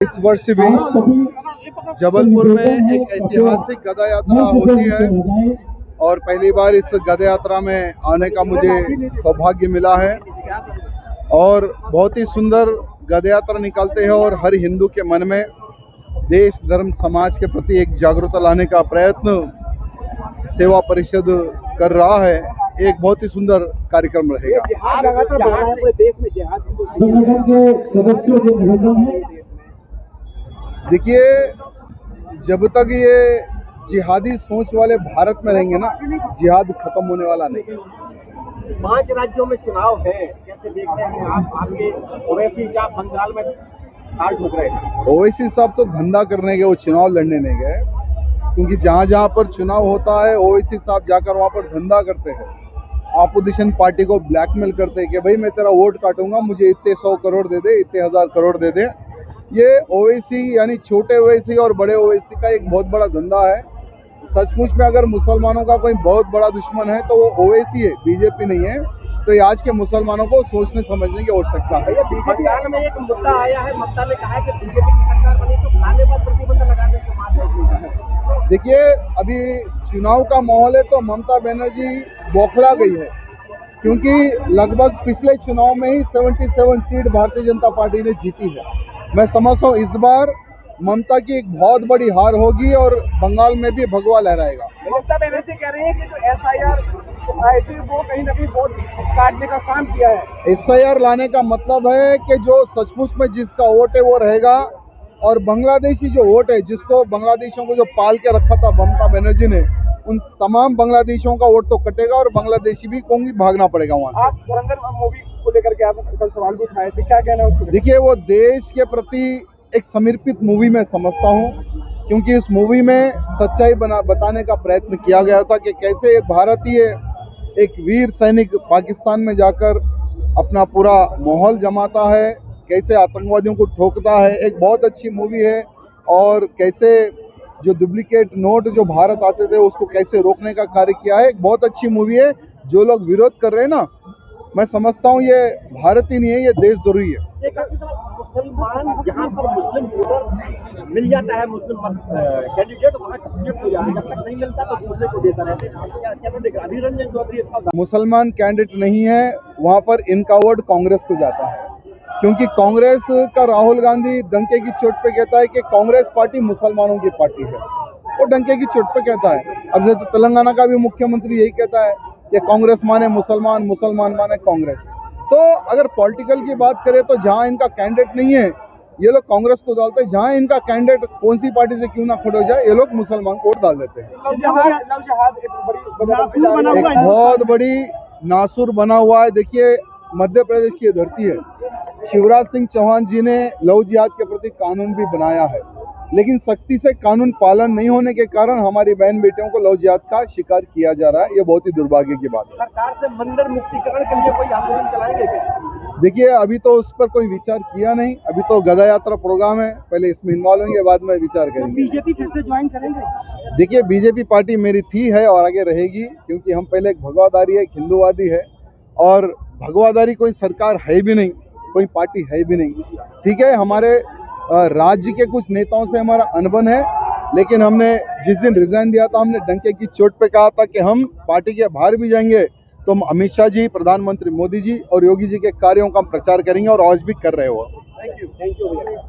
इस वर्ष भी जबलपुर में एक ऐतिहासिक गदा यात्रा होती है और पहली बार इस गदा यात्रा में आने का मुझे सौभाग्य मिला है और बहुत ही सुंदर गदा यात्रा निकालते हैं और हर हिंदू के मन में देश धर्म समाज के प्रति एक जागरूकता लाने का प्रयत्न सेवा परिषद कर रहा है। एक बहुत ही सुंदर कार्यक्रम रहेगा। देखिए, जब तक ये जिहादी सोच वाले भारत में रहेंगे ना, जिहाद खत्म होने वाला नहीं है। 5 राज्यों में चुनाव है, कैसे देखते हैं आप? आपके ओवैसी साहब बंगाल में हार ठोक रहे हैं। ओवैसी साहब तो धंधा करने गए, वो चुनाव लड़ने नहीं गए, क्योंकि जहाँ जहाँ पर चुनाव होता है ओवैसी साहब जाकर वहाँ पर धंधा करते हैं, ऑपोजिशन पार्टी को ब्लैकमेल करते हैं कि भाई मैं तेरा वोट काटूंगा, मुझे इतने 100 करोड़ दे दे, इतने 1000 करोड़ दे दे। ये ओवैसी यानी छोटे ओवैसी और बड़े ओवैसी का एक बहुत बड़ा धंधा है। सचमुच में अगर मुसलमानों का कोई बहुत बड़ा दुश्मन है तो वो ओवैसी है, बीजेपी नहीं है। तो ये आज के मुसलमानों को सोचने समझने की आवश्यकता है। बंगाल में एक मुद्दा आया है, ममता ने कहा है कि बीजेपी की सरकार बनी तो खाने पर प्रतिबंध लगाने की बात है। देखिए, अभी चुनाव का माहौल है तो ममता बनर्जी बौखला गई है, क्योंकि लगभग पिछले चुनाव में ही 77 सीट भारतीय जनता पार्टी ने जीती है। मैं समझता हूँ इस बार ममता की एक बहुत बड़ी हार होगी और बंगाल में भी भगवा लहराएगा। ममता बनर्जी कह रही है कि जो SIR आई थी वो कहीं ना कहीं वोट काटने का काम किया है। SIR लाने का मतलब है कि जो सचमुच में जिसका वोट है वो रहेगा, और बांग्लादेशी जो वोट है, जिसको बांग्लादेशियों को जो पाल के रखा था ममता बनर्जी ने, उन तमाम बांग्लादेशियों का वोट तो कटेगा और बांग्लादेशी भी को भागना पड़ेगा वहाँ से। आप धुरंधर मूवी को लेकर के आप कल सवाल भी उठाए थे, क्या कहना है उसको? देखिए, वो देश के प्रति एक समर्पित मूवी में समझता हूँ, क्योंकि इस मूवी में सच्चाई बताने का प्रयत्न किया गया था कि कैसे एक भारतीय एक वीर सैनिक पाकिस्तान में जाकर अपना पूरा माहौल जमाता है, कैसे आतंकवादियों को ठोकता है। एक बहुत अच्छी मूवी है, और कैसे जो डुप्लीकेट नोट जो भारत आते थे उसको कैसे रोकने का कार्य किया है। एक बहुत अच्छी मूवी है। जो लोग विरोध कर रहे हैं ना, मैं समझता हूँ ये भारत ही नहीं है, ये देशद्रोही है। मुसलमान जहाँ पर मुस्लिम वोटर मिल जाता है, मुस्लिम कैंडिडेट वहाँ शिफ्ट हो जाता है, जब तक नहीं मिलता तो दूसरे को देता रहता है। कैसे देख रहे हैं? रंजन चौधरी मुसलमान कैंडिडेट नहीं है, वहाँ पर इनका वोट कांग्रेस को जाता है, क्योंकि कांग्रेस का राहुल गांधी डंके की चोट पे कहता है कि कांग्रेस पार्टी मुसलमानों की पार्टी है। वो डंके की चोट पे कहता है। अब जैसे तेलंगाना का भी मुख्यमंत्री यही कहता है कि कांग्रेस माने मुसलमान, मुसलमान माने कांग्रेस। तो अगर पॉलिटिकल की बात करें तो जहाँ इनका कैंडिडेट नहीं है ये लोग कांग्रेस को डालते हैं, जहाँ इनका कैंडिडेट कौन सी पार्टी से क्यों ना खड़े हो जाए ये लोग मुसलमान को वोट डाल देते हैं। एक बहुत बड़ी नासुर बना हुआ है। देखिए, मध्य प्रदेश की धरती है, शिवराज सिंह चौहान जी ने लव जिहाद के प्रति कानून भी बनाया है, लेकिन सख्ती से कानून पालन नहीं होने के कारण हमारी बहन बेटियों को लव जिहाद का शिकार किया जा रहा है। ये बहुत ही दुर्भाग्य की बात है। सरकार से मंदिर मुक्तिकरण के लिए कोई आंदोलन चलाएंगे क्या? देखिए, अभी तो उस पर कोई विचार किया नहीं। अभी तो गदा यात्रा प्रोग्राम है, पहले इसमें इन्वॉल्व होंगे, बाद में विचार करेंगे। बीजेपी फिर से ज्वाइन करेंगे? देखिए, बीजेपी पार्टी मेरी थी, है और आगे रहेगी, क्योंकि हम पहले एक भगवादारी है, एक हिंदूवादी है, और भगवादारी कोई सरकार है भी नहीं, कोई पार्टी है भी नहीं। ठीक है, हमारे राज्य के कुछ नेताओं से हमारा अनबन है, लेकिन हमने जिस दिन रिजाइन दिया था हमने डंके की चोट पे कहा था कि हम पार्टी के बाहर भी जाएंगे तो हम अमित शाह जी, प्रधानमंत्री मोदी जी और योगी जी के कार्यों का प्रचार करेंगे, और आज भी कर रहे हो। थैंक यू भैया।